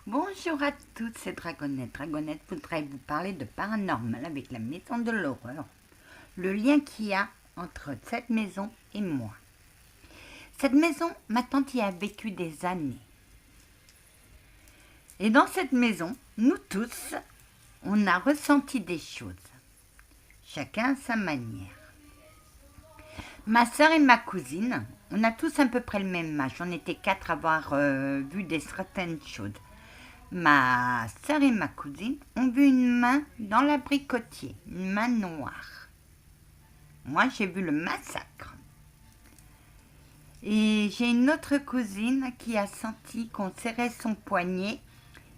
Bonjour à toutes, c'est Dragonette. Dragonette voudrait vous parler de paranormal avec la maison de l'horreur. Le lien qu'il y a entre cette maison et moi. Cette maison, ma tante y a vécu des années. Et dans cette maison, nous tous, on a ressenti des choses. Chacun à sa manière. Ma sœur et ma cousine, on a tous à peu près le même âge. On était 4 à avoir vu certaines choses. Ma sœur et ma cousine ont vu une main dans l'abricotier, une main noire. Moi, j'ai vu le massacre. Et j'ai une autre cousine qui a senti qu'on serrait son poignet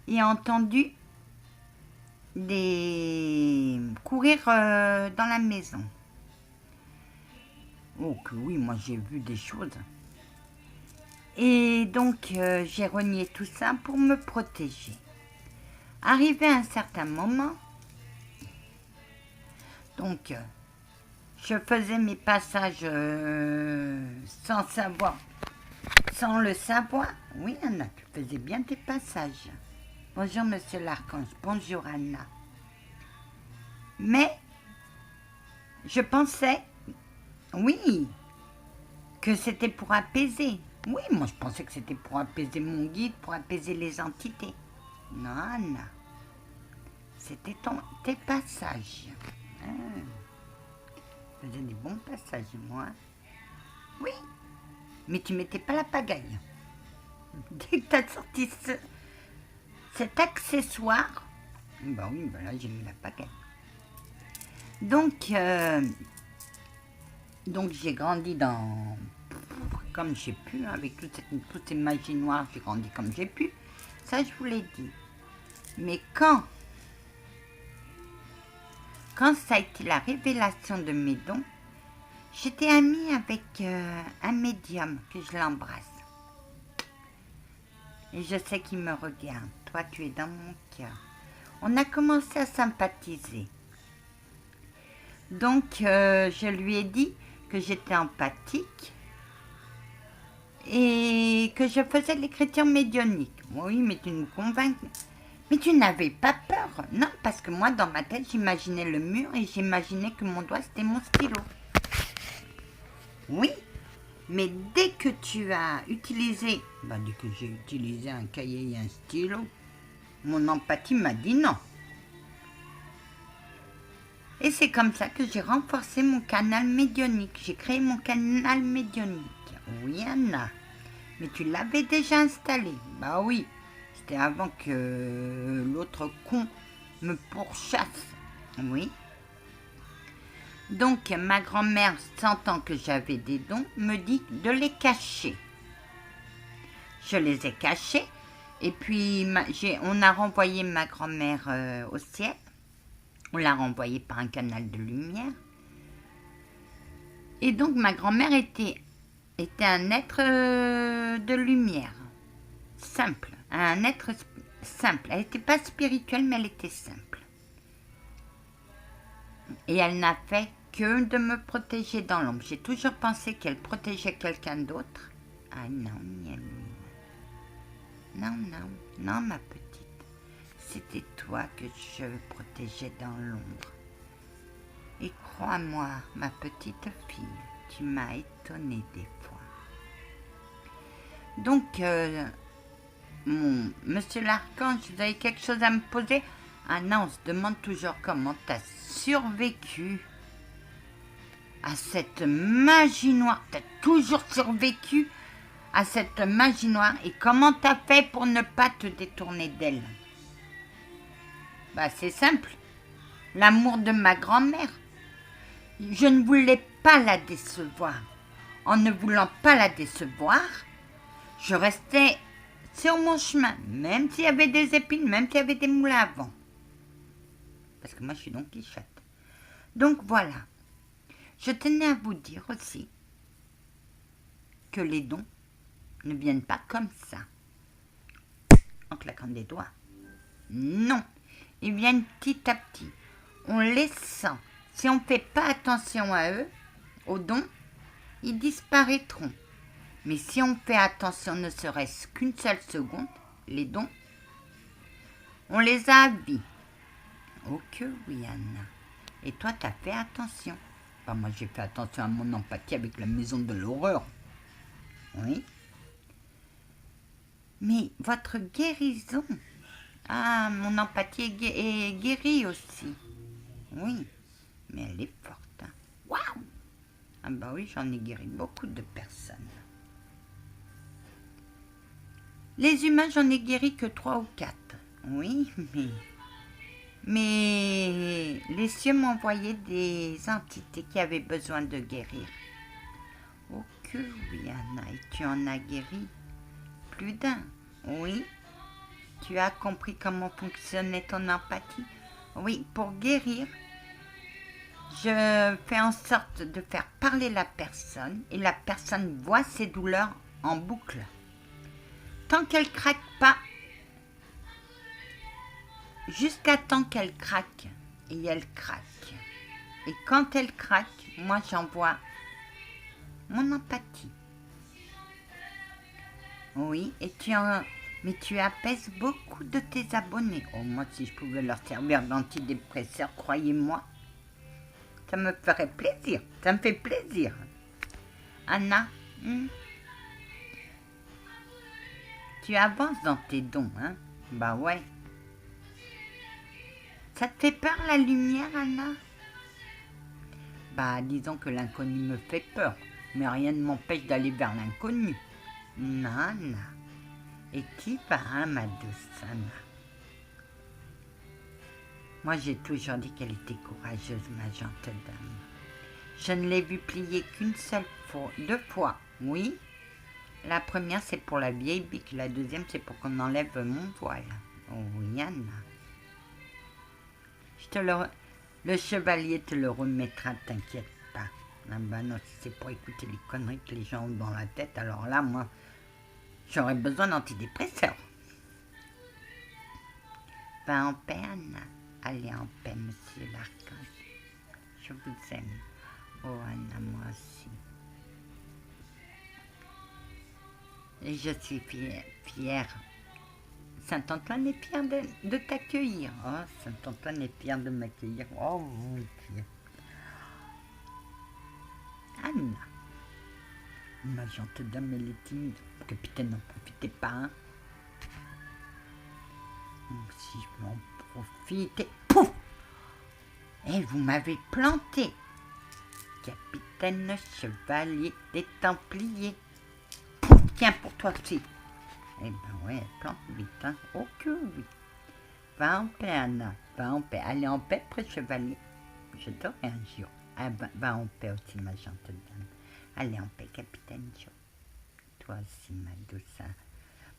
et a entendu des courir dans la maison. Oh que oui, moi j'ai vu des choses. Et donc j'ai renié tout ça pour me protéger. Arrivé à un certain moment, donc je faisais mes passages sans le savoir. Oui Anna, tu faisais bien tes passages. Bonjour Monsieur l'Archange, bonjour Anna. Mais je pensais, oui, que c'était pour apaiser. Oui, moi je pensais que c'était pour apaiser mon guide, pour apaiser les entités. Non, Anna. C'était tes passages. Je faisais des bons passages, moi. Oui, mais tu mettais pas la pagaille. Dès que tu as sorti cet accessoire, bah oui, bah là j'ai mis la pagaille. Donc j'ai grandi comme j'ai pu, avec toutes ces magies noires, j'ai grandi comme j'ai pu. Ça, je vous l'ai dit. Mais quand ça a été la révélation de mes dons, j'étais amie avec un médium, que je l'embrasse. Et je sais qu'il me regarde. Toi, tu es dans mon cœur. On a commencé à sympathiser. Donc, je lui ai dit que j'étais empathique et que je faisais de l'écriture médiumnique. Oui, mais tu nous convaincs. Mais tu n'avais pas peur? Non, parce que moi, dans ma tête, j'imaginais le mur et j'imaginais que mon doigt, c'était mon stylo. Oui, mais dès que tu as utilisé, dès que j'ai utilisé un cahier et un stylo, mon empathie m'a dit non. Et c'est comme ça que j'ai renforcé mon canal médiumnique. J'ai créé mon canal médiumnique. Oui, Anna. Mais tu l'avais déjà installé. Bah oui. C'était avant que l'autre con me pourchasse. Oui. Donc, ma grand-mère, sentant que j'avais des dons, me dit de les cacher. Je les ai cachés. Et puis, on a renvoyé ma grand-mère au ciel. On l'a renvoyée par un canal de lumière. Et donc, ma grand-mère était un être de lumière. Simple. Un être simple. Elle n'était pas spirituelle, mais elle était simple. Et elle n'a fait que de me protéger dans l'ombre. J'ai toujours pensé qu'elle protégeait quelqu'un d'autre. Ah non, non, ma petite. C'était toi que je protégeais dans l'ombre. Et crois-moi, ma petite fille, tu m'as étonnée des fois. Donc, Monsieur l'Archange, vous avez quelque chose à me poser? Ah non, on se demande toujours comment tu as survécu à cette magie noire. Tu as toujours survécu à cette magie noire. Et comment tu as fait pour ne pas te détourner d'elle? C'est simple. L'amour de ma grand-mère. Je ne voulais pas la décevoir. En ne voulant pas la décevoir, je restais sur mon chemin, même s'il y avait des épines, même s'il y avait des moulins à vent. Parce que moi, je suis Don Quichotte. Donc voilà. Je tenais à vous dire aussi que les dons ne viennent pas comme ça, en claquant des doigts. Non, ils viennent petit à petit. On les sent. Si on ne fait pas attention à eux, aux dons, ils disparaîtront. Mais si on fait attention ne serait-ce qu'une seule seconde, les dons On les a vus. Oh que oui, Anna. Et toi, t'as fait attention. Enfin, moi, j'ai fait attention à mon empathie avec la maison de l'horreur. Oui. Mais votre guérison. Ah, mon empathie est guérie aussi. Oui, mais elle est forte. Hein. Waouh! Ah bah oui, j'en ai guéri beaucoup de personnes. Les humains, j'en ai guéri que 3 ou 4. Oui, mais les cieux m'envoyaient des entités qui avaient besoin de guérir. Oh que oui, Anna, et tu en as guéri plus d'un. Oui, tu as compris comment fonctionnait ton empathie. Oui, pour guérir, je fais en sorte de faire parler la personne et la personne voit ses douleurs en boucle. Tant qu'elle craque pas, jusqu'à temps qu'elle craque, et elle craque. Et quand elle craque, moi j'envoie mon empathie. Oui, mais tu apaises beaucoup de tes abonnés. Oh, moi, si je pouvais leur servir d'antidépresseur, croyez-moi, ça me ferait plaisir. Ça me fait plaisir. Anna, tu avances dans tes dons, hein? Bah ouais. Ça te fait peur la lumière, Anna? Bah, disons que l'inconnu me fait peur, mais rien ne m'empêche d'aller vers l'inconnu. Nana. Et tu vas, hein, ma douce Anna? Moi, j'ai toujours dit qu'elle était courageuse, ma gentille dame. Je ne l'ai vue plier qu'une seule fois, 2 fois, oui. La première, c'est pour la vieille bique. La deuxième, c'est pour qu'on enlève mon voile. Oh oui, Anna. Le chevalier te le remettra, t'inquiète pas. Ah ben non, si c'est pour écouter les conneries que les gens ont dans la tête, alors là, moi, j'aurais besoin d'antidépresseurs. Va en paix, Anna. Allez en paix, monsieur l'archange. Je vous aime. Oh, Anna, moi aussi. Et je suis fière. Saint-Antoine est fier de t'accueillir. Oh, Saint-Antoine est fier de m'accueillir. Oh, mon Dieu. Anna. Ma gentille dame, elle est timide. Capitaine, n'en profitez pas, hein. Si je m'en profite, pouf! Et vous m'avez planté. Capitaine chevalier des Templiers. Pouf! Tiens, pour toi aussi. Eh ben ouais, plante vite, hein. Oh que oui. Va en paix, Anna. Va en paix. Allez en paix, pré-chevalier. Je t'aurai un jour. Ah ben, va en paix aussi, ma gentille dame. Allez en paix, capitaine Joe. Toi aussi, ma douce,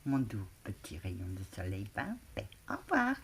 mon doux petit rayon de soleil, va en paix. Au revoir.